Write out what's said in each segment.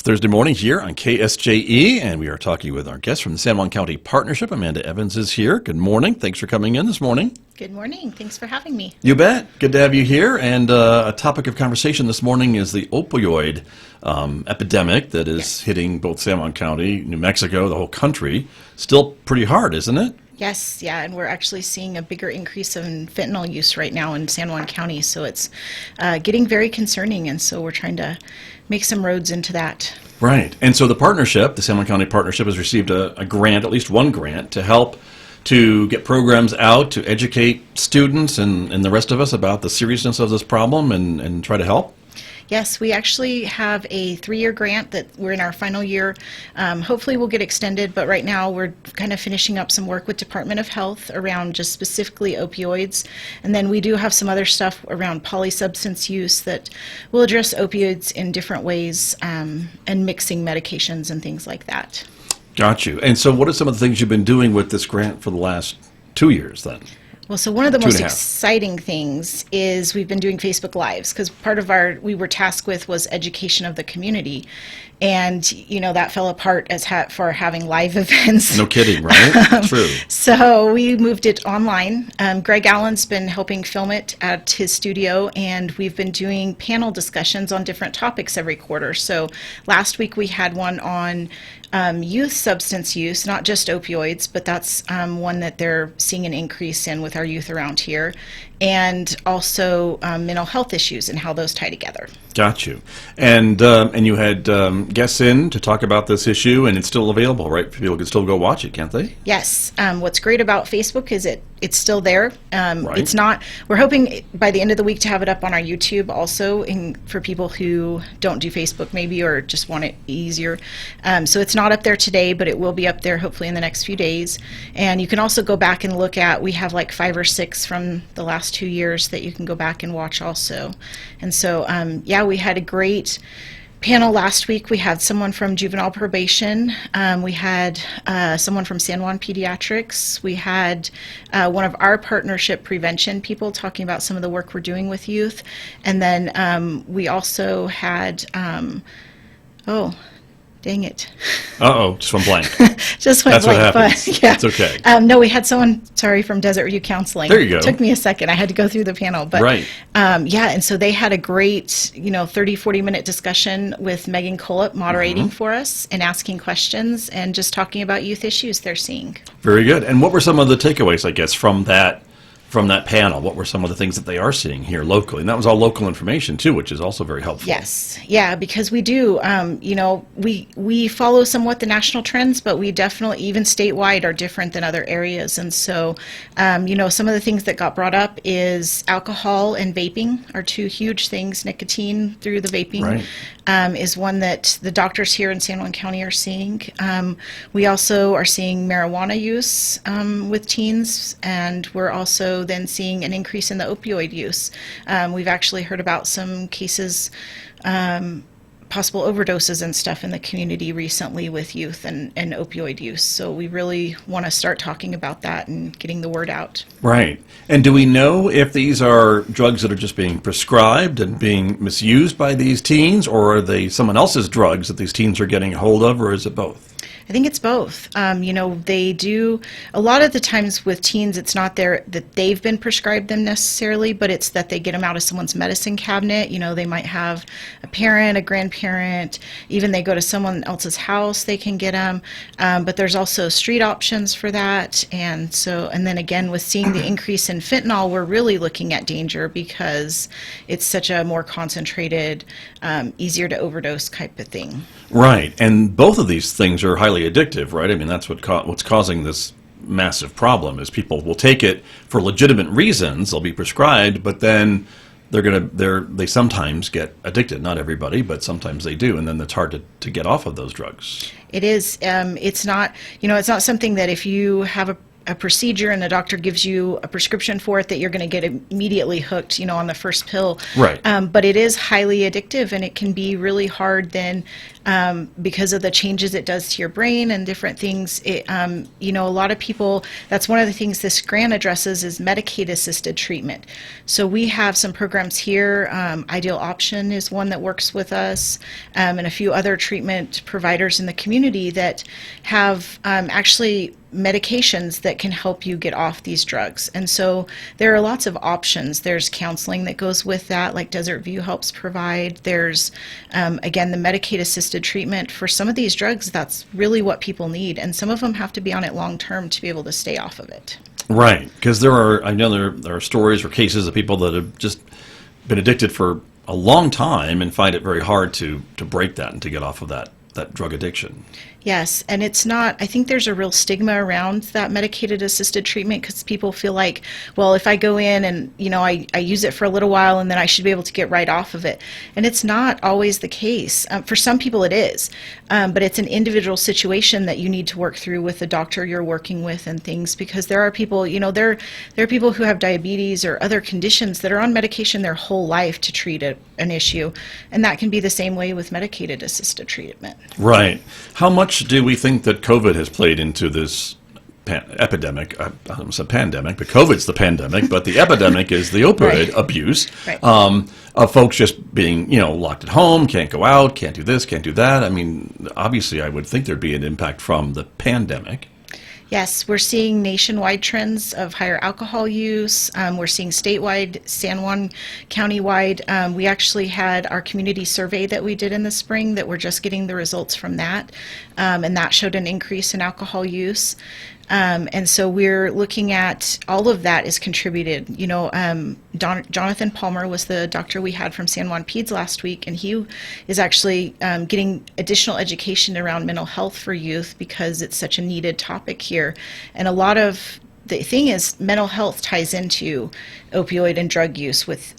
Thursday morning here on KSJE, and we are talking with our guest from the San Juan County Partnership. Amanda Evans is here. Good morning. Thanks for coming in this morning. Good morning. Thanks for having me. You bet. Good to have you here. And a topic of conversation this morning is the opioid epidemic that is hitting both San Juan County, New Mexico, the whole country. Still pretty hard, isn't it? Yes, yeah, and we're actually seeing a bigger increase in fentanyl use right now in San Juan County, so it's getting very concerning, and so we're trying to make some roads into that. Right, and so the partnership, the San Juan County Partnership, has received a grant, at least one grant, to help to get programs out to educate students and the rest of us about the seriousness of this problem and try to help. Yes, we actually have a 3-year grant that we're in our final year. Hopefully we'll get extended, but right now we're kind of finishing up some work with Department of Health around just specifically opioids. And then we do have some other stuff around polysubstance use that will address opioids in different ways and mixing medications and things like that. Got you. And so what are some of the things you've been doing with this grant for the last 2 years then? Well, so one of the most exciting things is we've been doing Facebook Lives, because part of we were tasked with was education of the community. And, you know, that fell apart as for having live events. No kidding, right? True. So we moved it online. Greg Allen's been helping film it at his studio, and we've been doing panel discussions on different topics every quarter. So last week we had one on youth substance use, not just opioids, but that's one that they're seeing an increase in with our youth around here, and also mental health issues and how those tie together. Got you. And you had guests in to talk about this issue, and it's still available, right? People can still go watch it, can't they? Yes. What's great about Facebook is it's still there. Right. It's not. We're hoping by the end of the week to have it up on our YouTube also, for people who don't do Facebook maybe or just want it easier. So it's not up there today, but it will be up there hopefully in the next few days. And you can also go back and look at. We have like 5 or 6 from the last 2 years that you can go back and watch also. And so yeah, we had a great panel last week. We had someone from juvenile probation. We had someone from San Juan Pediatrics. We had one of our partnership prevention people talking about some of the work we're doing with youth. And then we also had, dang it. Uh-oh, just went blank. Just went That's blank. What happens. But, yeah. It's okay. No, we had someone, from Desert View Counseling. There you go. It took me a second. I had to go through the panel. But, right. Yeah, and so they had a great, 30, 40-minute discussion with Megan Cullip moderating for us and asking questions and just talking about youth issues they're seeing. Very good. And what were some of the takeaways, I guess, from that panel? What were some of the things that they are seeing here locally? And that was all local information, too, which is also very helpful. Yes. Yeah, because we do, we follow somewhat the national trends, but we definitely, even statewide, are different than other areas. And so, some of the things that got brought up is alcohol and vaping are 2 huge things. Nicotine through the vaping is one that the doctors here in San Juan County are seeing. We also are seeing marijuana use with teens, and we're also then seeing an increase in the opioid use. We've actually heard about some cases, possible overdoses and stuff in the community recently with youth and opioid use. So we really want to start talking about that and getting the word out. Right. And do we know if these are drugs that are just being prescribed and being misused by these teens, or are they someone else's drugs that these teens are getting a hold of, or is it both? I think it's both. They do, a lot of the times with teens, it's not that they've been prescribed them necessarily, but it's that they get them out of someone's medicine cabinet. They might have a parent, a grandparent, even they go to someone else's house, they can get them. But there's also street options for that. And then again, with seeing the increase in fentanyl, we're really looking at danger because it's such a more concentrated, easier to overdose type of thing. Right. And both of these things are highly addictive, right? I mean, that's what's causing this massive problem is people will take it for legitimate reasons. They'll be prescribed, but then they sometimes get addicted. Not everybody, but sometimes they do, and then it's hard to get off of those drugs. It is. It's not. It's not something that if you have a procedure and the doctor gives you a prescription for it that you're going to get immediately hooked, on the first pill. Right. But it is highly addictive, and it can be really hard then because of the changes it does to your brain and different things. A lot of people, that's one of the things this grant addresses is Medicaid assisted treatment. So we have some programs here. Ideal Option is one that works with us, and a few other treatment providers in the community that have actually medications that can help you get off these drugs. And so there are lots of options. There's counseling that goes with that, like Desert View helps provide. There's, again, the Medicaid assisted treatment. For some of these drugs, that's really what people need. And some of them have to be on it long term to be able to stay off of it. Right, because I know there are stories or cases of people that have just been addicted for a long time and find it very hard to break that and to get off of that drug addiction. Yes, and it's not, I think there's a real stigma around that medicated assisted treatment because people feel like, well, if I go in and, I use it for a little while and then I should be able to get right off of it. And it's not always the case. For some people it is, but it's an individual situation that you need to work through with the doctor you're working with and things, because there are people, there are people who have diabetes or other conditions that are on medication their whole life to treat an issue. And that can be the same way with medicated assisted treatment. Right. How much do we think that COVID has played into this epidemic? I almost said pandemic, but COVID's the pandemic, but the epidemic is the opioid abuse of folks just being, locked at home, can't go out, can't do this, can't do that. I mean, obviously, I would think there'd be an impact from the pandemic. Yes, we're seeing nationwide trends of higher alcohol use. We're seeing statewide, San Juan County wide. We actually had our community survey that we did in the spring that we're just getting the results from that. And that showed an increase in alcohol use. And so we're looking at all of that is contributed. Jonathan Palmer was the doctor we had from San Juan Peds last week, and he is actually getting additional education around mental health for youth because it's such a needed topic here. And a lot of the thing is mental health ties into opioid and drug use with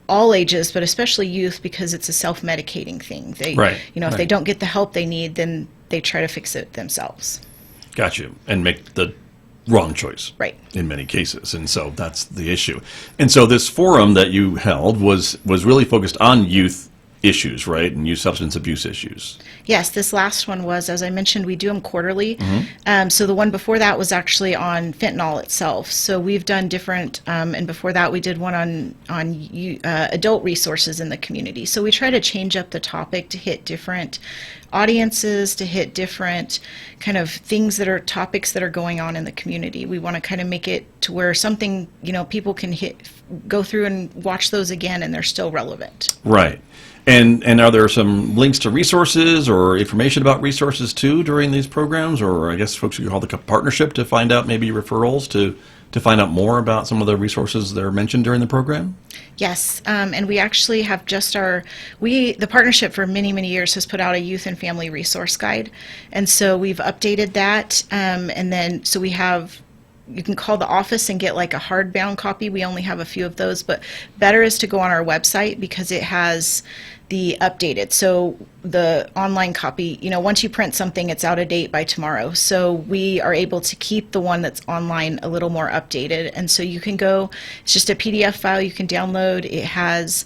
all ages, but especially youth, because it's a self-medicating thing. If they don't get the help they need, then they try to fix it themselves. Got you. And make the wrong choice. Right. In many cases. And so that's the issue. And so this forum that you held was really focused on youth issues, right? And youth substance abuse issues. Yes, this last one was, as I mentioned, we do them quarterly. So the one before that was actually on fentanyl itself. So we've done different, and before that we did one on adult resources in the community. So we try to change up the topic to hit different audiences, to hit different kind of things that are topics that are going on in the community. We want to kind of make it to where something, people can go through and watch those again and they're still relevant. Right. And are there some links to resources or information about resources too during these programs? Or I guess folks could call the partnership to find out maybe referrals to find out more about some of the resources that are mentioned during the program? Yes, and we actually have the partnership for many, many years has put out a youth and family resource guide. And so we've updated that. And then, so you can call the office and get like a hardbound copy. We only have a few of those, but better is to go on our website because it has the updated. So the online copy, once you print something, it's out of date by tomorrow. So we are able to keep the one that's online a little more updated. And so you can go, it's just a PDF file you can download. It has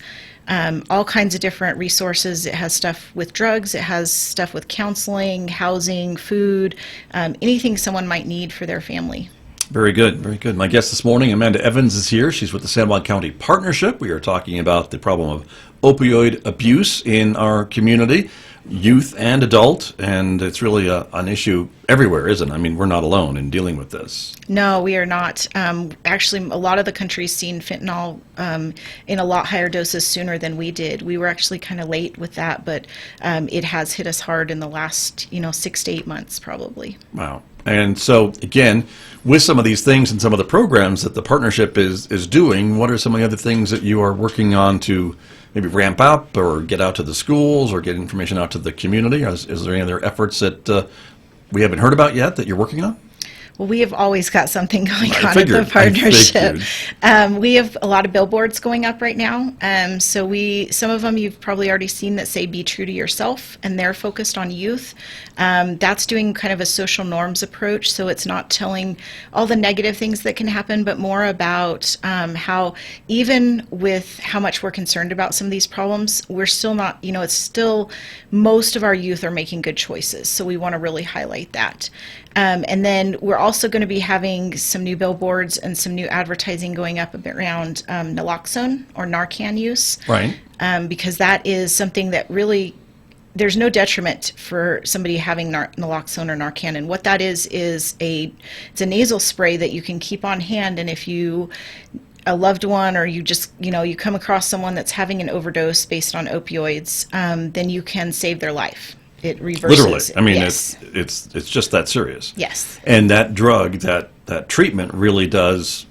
all kinds of different resources. It has stuff with drugs. It has stuff with counseling, housing, food, anything someone might need for their family. Very good, very good. My guest this morning, Amanda Evans, is here. She's with the San Juan County Partnership. We are talking about the problem of opioid abuse in our community, youth and adult, and it's really an issue everywhere, isn't it? I mean, we're not alone in dealing with this. No, we are not. Actually, a lot of the country's seen fentanyl in a lot higher doses sooner than we did. We were actually kind of late with that, but it has hit us hard in the last, 6 to 8 months probably. Wow. And so, again, with some of these things and some of the programs that the partnership is doing, what are some of the other things that you are working on to maybe ramp up or get out to the schools or get information out to the community? Is there any other efforts that we haven't heard about yet that you're working on? Well, we have always got something going I on figured, at the partnership. I We have a lot of billboards going up right now. Some of them you've probably already seen that say "Be true to yourself," and they're focused on youth. That's doing kind of a social norms approach, so it's not telling all the negative things that can happen, but more about how even with how much we're concerned about some of these problems, we're still not, it's still, most of our youth are making good choices. So we want to really highlight that. And then we're also going to be having some new billboards and some new advertising going up around naloxone or Narcan use. Right. Because that is something that really, there's no detriment for somebody having naloxone or Narcan. And what that is it's a nasal spray that you can keep on hand. And if a loved one or you just, you come across someone that's having an overdose based on opioids, then you can save their life. It reverses. Literally. I mean, yes. it's just that serious. Yes. And that drug, that treatment really does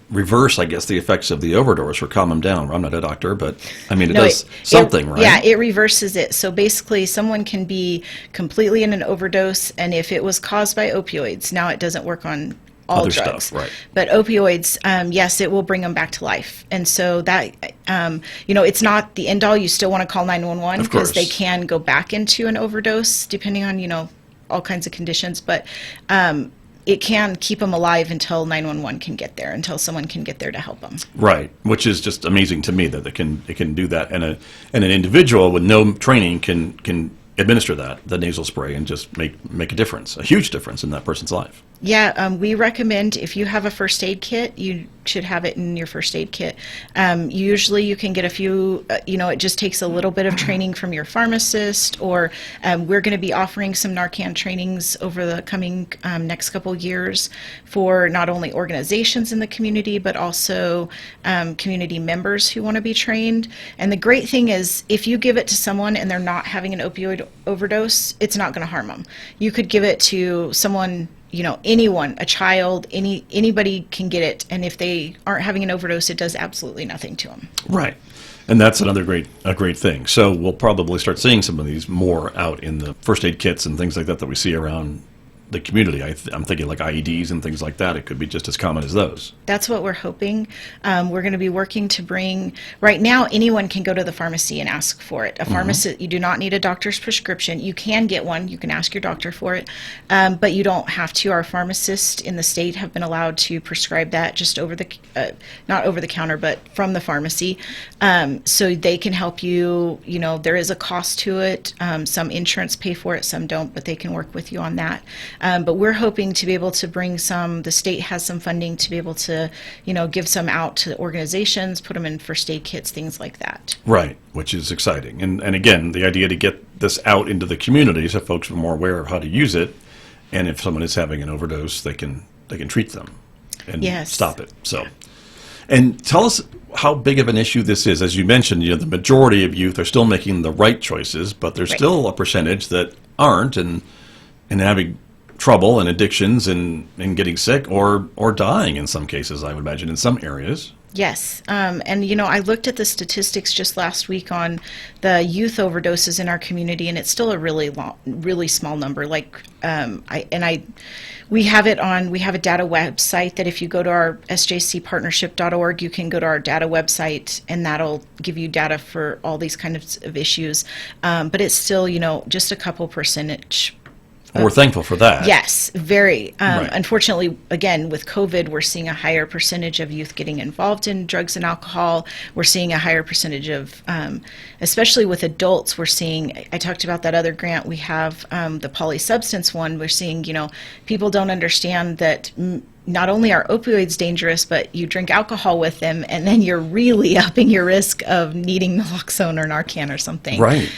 reverse, I guess, the effects of the overdose or calm them down. I'm not a doctor, but I mean, it does something, right? Yeah, it reverses it. So basically, someone can be completely in an overdose, and if it was caused by opioids, now it doesn't work on all Other drugs. stuff, right. But opioids, yes, it will bring them back to life. And so that, it's not the end all. You still want to call 911 because they can go back into an overdose depending on, all kinds of conditions. But it can keep them alive until 911 can get there, until someone can get there to help them. Right, which is just amazing to me that it can do that, and an individual with no training can administer the nasal spray and just make a difference, a huge difference in that person's life. Yeah, we recommend if you have a first aid kit, you should have it in your first aid kit. Usually you can get a few, it just takes a little bit of training from your pharmacist, or we're going to be offering some Narcan trainings over the coming next couple years for not only organizations in the community, but also community members who want to be trained. And the great thing is, if you give it to someone and they're not having an opioid overdose, it's not going to harm them. You could give it to someone, anyone, a child, anybody can get it, and if they aren't having an overdose, it does absolutely nothing to them. Right, and that's another great thing. So we'll probably start seeing some of these more out in the first aid kits and things like that we see around the community. I'm thinking like IEDs and things like that. It could be just as common as those. That's what we're hoping. We're going to be working to bring, right now, anyone can go to the pharmacy and ask for it. A pharmacist, you do not need a doctor's prescription. You can get one. You can ask your doctor for it, but you don't have to. Our pharmacists in the state have been allowed to prescribe that just not over the counter, but from the pharmacy. So they can help you. There is a cost to it. Some insurance pay for it, some don't, but they can work with you on that. But we're hoping to be able to bring the state has some funding to be able to, give some out to organizations, put them in first aid kits, things like that. Right, which is exciting. And again, the idea to get this out into the community so folks are more aware of how to use it. And if someone is having an overdose, they can treat them and stop it. So, and tell us how big of an issue this is. As you mentioned, the majority of youth are still making the right choices, but there's still a percentage that aren't and having trouble and addictions and getting sick or dying in some cases, I would imagine, in some areas. Yes. And, I looked at the statistics just last week on the youth overdoses in our community, and it's still a really small number. Like, we have a data website that if you go to our sjcpartnership.org, you can go to our data website, and that'll give you data for all these kinds of issues. But it's still, just a couple percentage. We're thankful for that. Yes, very. Right. Unfortunately, again, with COVID, we're seeing a higher percentage of youth getting involved in drugs and alcohol. We're seeing a higher percentage of, especially with adults, I talked about that other grant we have, the polysubstance one. We're seeing, people don't understand that not only are opioids dangerous, but you drink alcohol with them, and then you're really upping your risk of needing naloxone or Narcan or something. Right.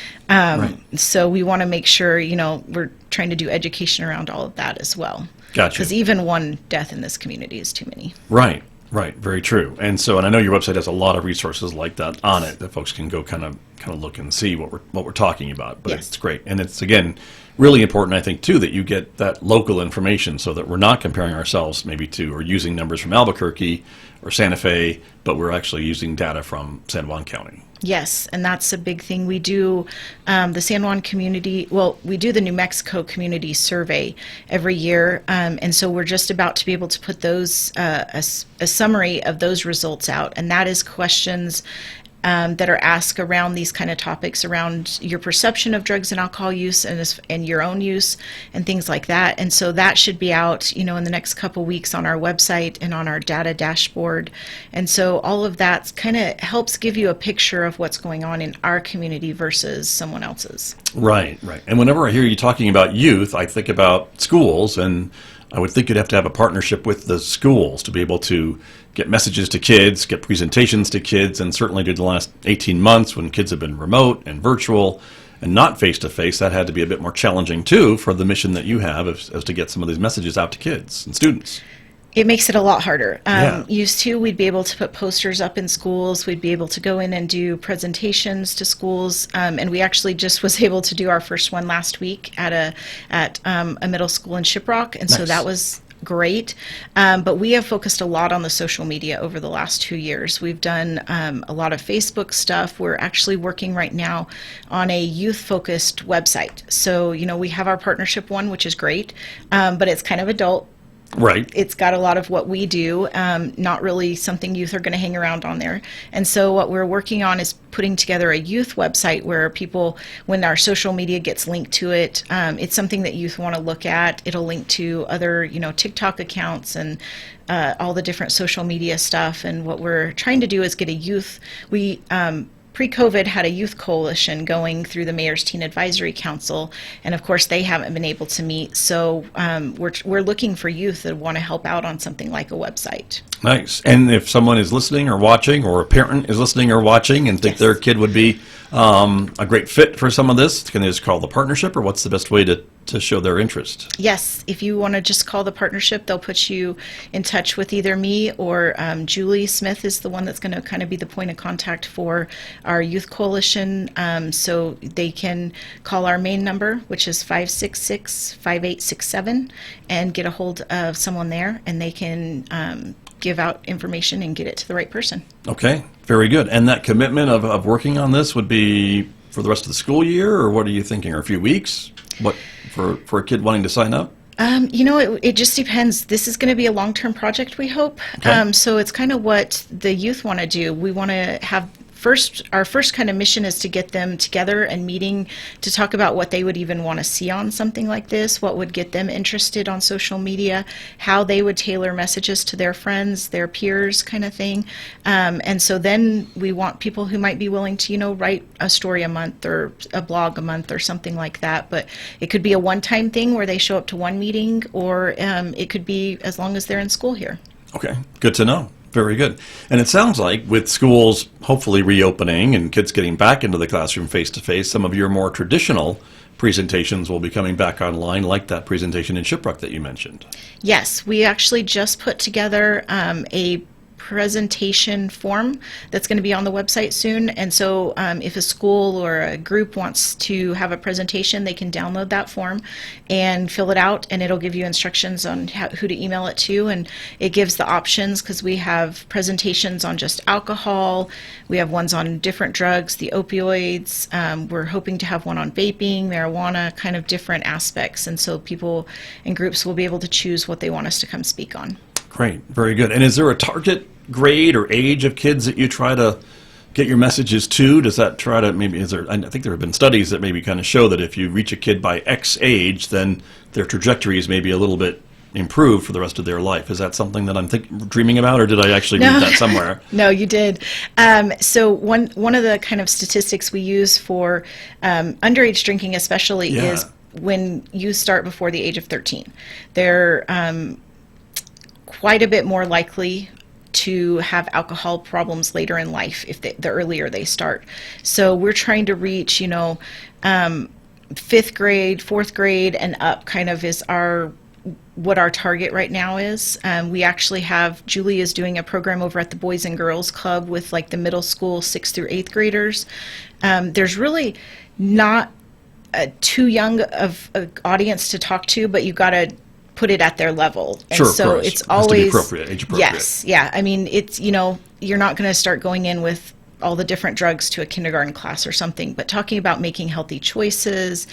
So we want to make sure, we're trying to do education around all of that as well. Gotcha. Because even one death in this community is too many. Right. Very true. And so, and I know your website has a lot of resources like that on it that folks can go kind of look and see what we're talking about. But It's great, and it's again really important, I think, too, that you get that local information so that we're not comparing ourselves maybe to or using numbers from Albuquerque or Santa Fe, but we're actually using data from San Juan County. Yes, and that's a big thing. We do the San Juan community, well, we do the New Mexico community survey every year, and so we're just about to be able to put those, a summary of those results out, and that is questions that are asked around these kind of topics, around your perception of drugs and alcohol use and your own use and things like that. And so that should be out, in the next couple weeks on our website and on our data dashboard. And so all of that kind of helps give you a picture of what's going on in our community versus someone else's. Right, right. And whenever I hear you talking about youth, I think about schools, and I would think you'd have to have a partnership with the schools to be able to get messages to kids, get presentations to kids, and certainly did the last 18 months when kids have been remote and virtual and not face-to-face, that had to be a bit more challenging too for the mission that you have as to get some of these messages out to kids and students. It makes it a lot harder. Yeah. Used to, we'd be able to put posters up in schools. We'd be able to go in and do presentations to schools. And we actually just was able to do our first one last week at a middle school in Shiprock. And so Nice. that was great. But we have focused a lot on the social media over the last 2 years. We've done a lot of Facebook stuff. We're actually working right now on a youth-focused website. So, we have our partnership one, which is great, but it's kind of adult. Right. It's got a lot of what we do, not really something youth are going to hang around on there. And so what we're working on is putting together a youth website where people, when our social media gets linked to it, it's something that youth want to look at. It'll link to other, TikTok accounts and all the different social media stuff. And what we're trying to do is get a youth, pre-COVID had a youth coalition going through the Mayor's Teen Advisory Council, and of course they haven't been able to meet. So we're looking for youth that want to help out on something like a website. Nice. And if someone is listening or watching, or a parent is listening or watching and think Yes. their kid would be a great fit for some of this, can they just call the partnership, or what's the best way to show their interest? Yes, if you want to just call the partnership, they'll put you in touch with either me or Julie Smith is the one that's going to kind of be the point of contact for our youth coalition. So they can call our main number, which is 566-5867, and get a hold of someone there, and they can give out information and get it to the right person. Okay, very good. And that commitment of working on this would be for the rest of the school year, or what are you thinking, or a few weeks? What for a kid wanting to sign up? It just depends. This is going to be a long-term project, we hope. Okay. So it's kind of what the youth want to do. We want to have our first kind of mission is to get them together and meeting to talk about what they would even want to see on something like this, what would get them interested on social media, how they would tailor messages to their friends, their peers, kind of thing. And so then we want people who might be willing to, write a story a month or a blog a month or something like that. But it could be a one-time thing where they show up to one meeting, or it could be as long as they're in school here. Okay, good to know. Very good. And it sounds like with schools hopefully reopening and kids getting back into the classroom face-to-face, some of your more traditional presentations will be coming back online, like that presentation in Shiprock that you mentioned. Yes, we actually just put together a presentation form that's going to be on the website soon. And so if a school or a group wants to have a presentation, they can download that form and fill it out, and it'll give you instructions on who to email it to. And it gives the options, because we have presentations on just alcohol, we have ones on different drugs, the opioids, we're hoping to have one on vaping, marijuana, kind of different aspects. And so people and groups will be able to choose what they want us to come speak on. Great, very good. And is there a target grade or age of kids that you try to get your messages to? Does that try to I think there have been studies that maybe kind of show that if you reach a kid by X age, then their trajectories may be a little bit improved for the rest of their life. Is that something that I'm dreaming about, or did I actually read that somewhere? No, you did. So one of the kind of statistics we use for underage drinking especially is when you start before the age of 13. They're quite a bit more likely to have alcohol problems later in life if the earlier they start. So we're trying to reach, 5th grade, 4th grade, and up kind of is what our target right now is. We actually have, Julie is doing a program over at the Boys and Girls Club with like the middle school 6th through 8th graders. There's really not too young of an audience to talk to, but you've got to put it at their level. And sure, so of course. it's It has always to be appropriate, age appropriate. Yes, yeah. I mean, it's, you're not going to start going in with all the different drugs to a kindergarten class or something, but talking about making healthy choices,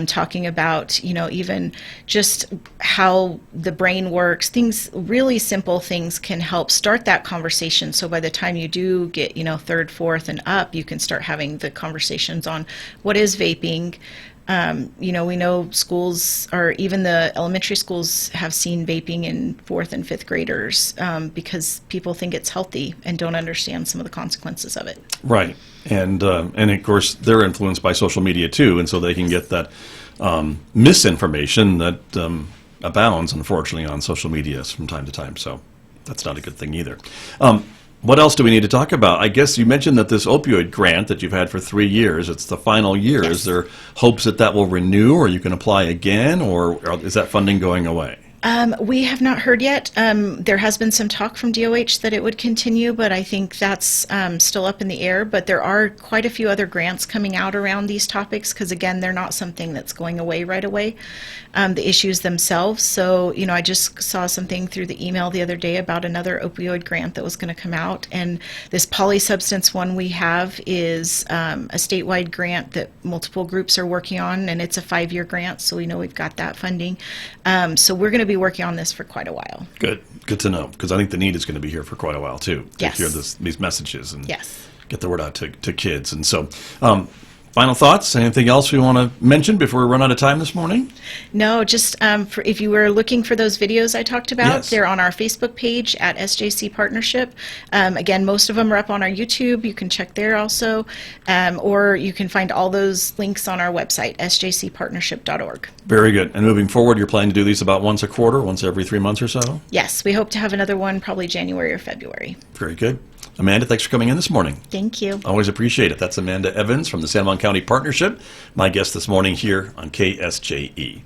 talking about, even just how the brain works, things, really simple things can help start that conversation. So by the time you do get, third, fourth, and up, you can start having the conversations on what is vaping. We know schools, or even the elementary schools, have seen vaping in fourth and fifth graders because people think it's healthy and don't understand some of the consequences of it. Right. And of course, they're influenced by social media too, and so they can get that misinformation that abounds, unfortunately, on social media from time to time. So that's not a good thing either. What else do we need to talk about? I guess you mentioned that this opioid grant that you've had for 3 years, it's the final year. Yes. Is there hopes that will renew, or you can apply again, or is that funding going away? We have not heard yet. There has been some talk from DOH that it would continue, but I think that's still up in the air. But there are quite a few other grants coming out around these topics because, again, they're not something that's going away right away, the issues themselves. So, I just saw something through the email the other day about another opioid grant that was going to come out. And this polysubstance one we have is a statewide grant that multiple groups are working on, and it's a 5-year grant, so we know we've got that funding. So we're going to be working on this for quite a while. Good to know, because I think the need is going to be here for quite a while too, to Yes. hear these messages and Yes. get the word out to kids. And so, final thoughts? Anything else we want to mention before we run out of time this morning? No, just if you were looking for those videos I talked about, Yes. they're on our Facebook page at SJC Partnership. Again, most of them are up on our YouTube. You can check there also, or you can find all those links on our website, sjcpartnership.org. Very good. And moving forward, you're planning to do these about once a quarter, once every 3 months or so? Yes, we hope to have another one probably January or February. Very good. Amanda, thanks for coming in this morning. Thank you. Always appreciate it. That's Amanda Evans from the San Juan County Partnership, my guest this morning here on KSJE.